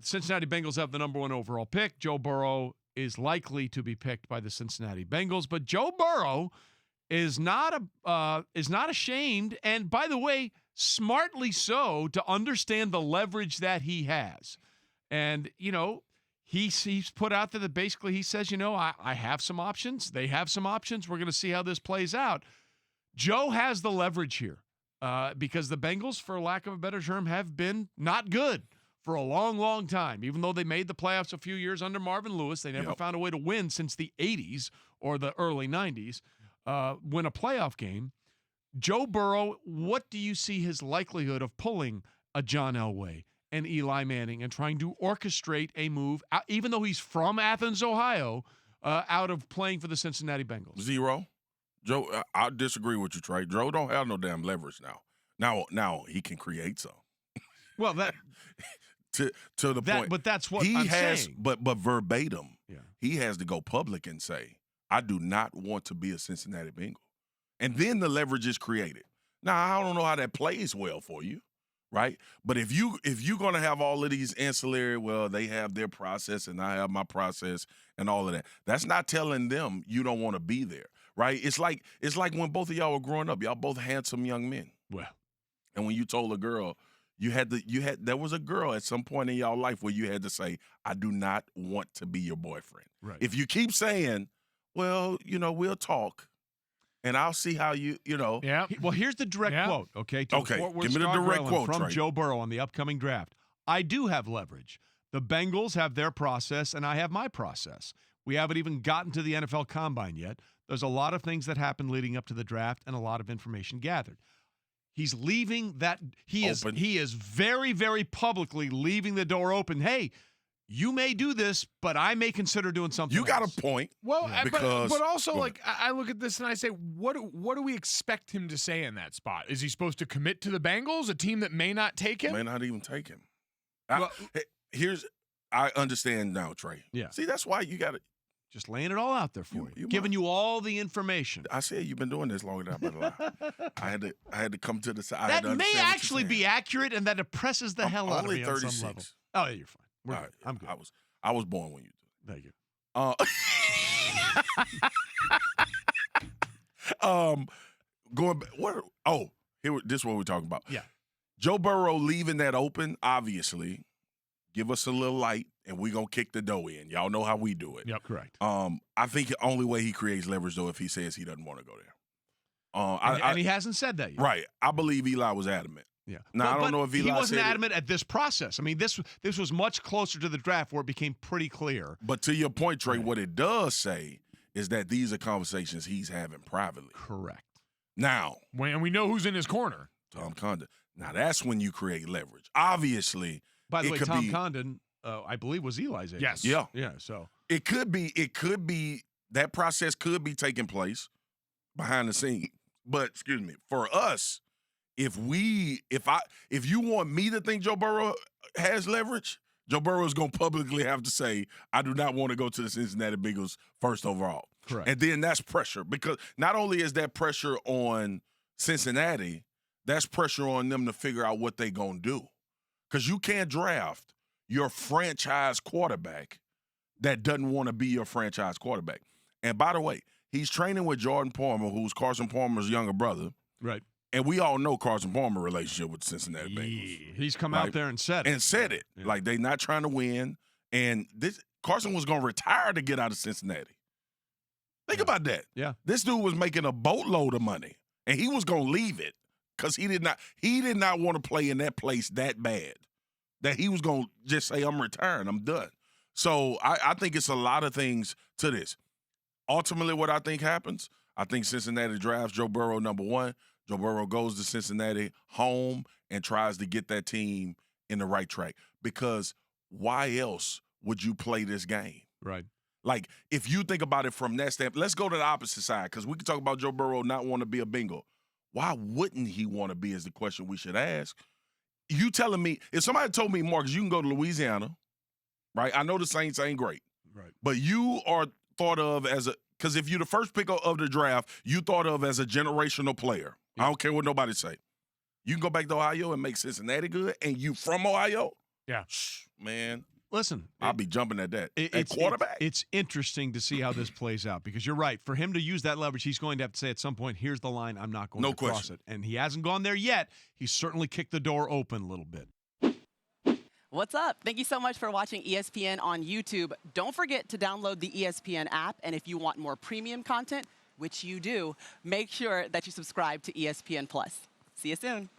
Cincinnati Bengals have the number 1 overall pick. Joe Burrow is likely to be picked by the Cincinnati Bengals, but Joe Burrow is not ashamed, and by the way, smartly so, to understand the leverage that he has. And, he's put out there that basically he says, I have some options. They have some options. We're going to see how this plays out. Joe has the leverage here because the Bengals, for lack of a better term, have been not good for a long, long time. Even though they made the playoffs a few years under Marvin Lewis, they never found a way to win since the 80s or the early 90s, win a playoff game. Joe Burrow, what do you see his likelihood of pulling a John Elway and Eli Manning and trying to orchestrate a move, even though he's from Athens, Ohio, out of playing for the Cincinnati Bengals? 0. Joe, I disagree with you, Trey. Joe don't have no damn leverage now. Now he can create some. Well, that to the point. But that's what he I'm has. saying. But verbatim, Yeah. he has to go public and say, "I do not want to be a Cincinnati Bengal," and then the leverage is created. Now I don't know how that plays well for you, right? But if you're going to have all of these ancillary, well, they have their process and I have my process and all of that. That's not telling them you don't want to be there, right? It's like when both of y'all were growing up. Y'all both handsome young men. Well, and when you told a girl, there was a girl at some point in y'all life where you had to say, "I do not want to be your boyfriend." right. If you keep saying, "Well, we'll talk, and I'll see how you." Yeah. Well, here's the direct quote, okay? To Okay, Fort Worth give me the Star direct Gorilla quote, from Trey. Joe Burrow on the upcoming draft. I do have leverage. The Bengals have their process, and I have my process. We haven't even gotten to the NFL Combine yet. There's a lot of things that happened leading up to the draft and a lot of information gathered. He's leaving that – he is very, very publicly leaving the door open. Hey, you may do this, but I may consider doing something You got else. a point. Well, because, but also, I look at this and I say, what do we expect him to say in that spot? Is he supposed to commit to the Bengals, a team that may not take him? May not even take him. Well, I understand now, Trey. Yeah. See, that's why you got to – Just laying it all out there for you. Giving you all the information. I said you've been doing this longer than I've been alive. I had to come to the side. That may actually be accurate, and that depresses the hell out of me on some 36. level. Oh, yeah, you're fine. We're All good. right, I'm good. I was born when you did. Thank you. Going back, this is what we're talking about. Yeah. Joe Burrow leaving that open, obviously, give us a little light, and we're going to kick the dough in. Y'all know how we do it. Yep, correct. I think the only way he creates leverage, though, if he says he doesn't want to go there. And he hasn't said that yet. Right. I believe Eli was adamant. Yeah. Now, I don't know if Eli he wasn't said adamant at this process. I mean, this was much closer to the draft where it became pretty clear. But to your point, Trey, what it does say is that these are conversations he's having privately. Correct. Now, and we know who's in his corner. Tom Condon. Now, that's when you create leverage. Obviously, By the it way, could Tom be, Condon, I believe, was Eli's agent. Yes. Yeah. Yeah, so. It could be that process could be taking place behind the scenes. But excuse me, for us, if you want me to think Joe Burrow has leverage, Joe Burrow is going to publicly have to say, "I do not want to go to the Cincinnati Bengals first overall." Correct. And then that's pressure, because not only is that pressure on Cincinnati, that's pressure on them to figure out what they're going to do. Because you can't draft your franchise quarterback that doesn't want to be your franchise quarterback. And by the way, he's training with Jordan Palmer, who's Carson Palmer's younger brother. Right. And we all know Carson Palmer's relationship with the Cincinnati Bengals. He's come out there and said it. Yeah. Like, they not trying to win. And Carson was going to retire to get out of Cincinnati. Think about that. Yeah. This dude was making a boatload of money, and he was going to leave it because he did not want to play in that place that bad, that he was going to just say, "I'm retiring, I'm done." So I think it's a lot of things to this. Ultimately, what I think happens, I think Cincinnati drafts Joe Burrow number 1. Joe Burrow goes to Cincinnati home and tries to get that team in the right track. Because why else would you play this game? Right. Like, if you think about it from that standpoint, let's go to the opposite side, because we can talk about Joe Burrow not want to be a Bengal. Why wouldn't he want to be is the question we should ask. You telling me, if somebody told me, Marcus, you can go to Louisiana, right? I know the Saints ain't great. Right. But you are thought of as because if you're the first pick of the draft, you thought of as a generational player. Yeah. I don't care what nobody say. You can go back to Ohio and make Cincinnati good, and you from Ohio? Yeah. Man, Listen, I'll be jumping at that. At it's quarterback. It's interesting to see how this plays out because you're right. For him to use that leverage, he's going to have to say at some point, here's the line, I'm not going to cross it. And he hasn't gone there yet. He's certainly kicked the door open a little bit. What's up? Thank you so much for watching ESPN on YouTube. Don't forget to download the ESPN app. And if you want more premium content, which you do, make sure that you subscribe to ESPN+. See you soon.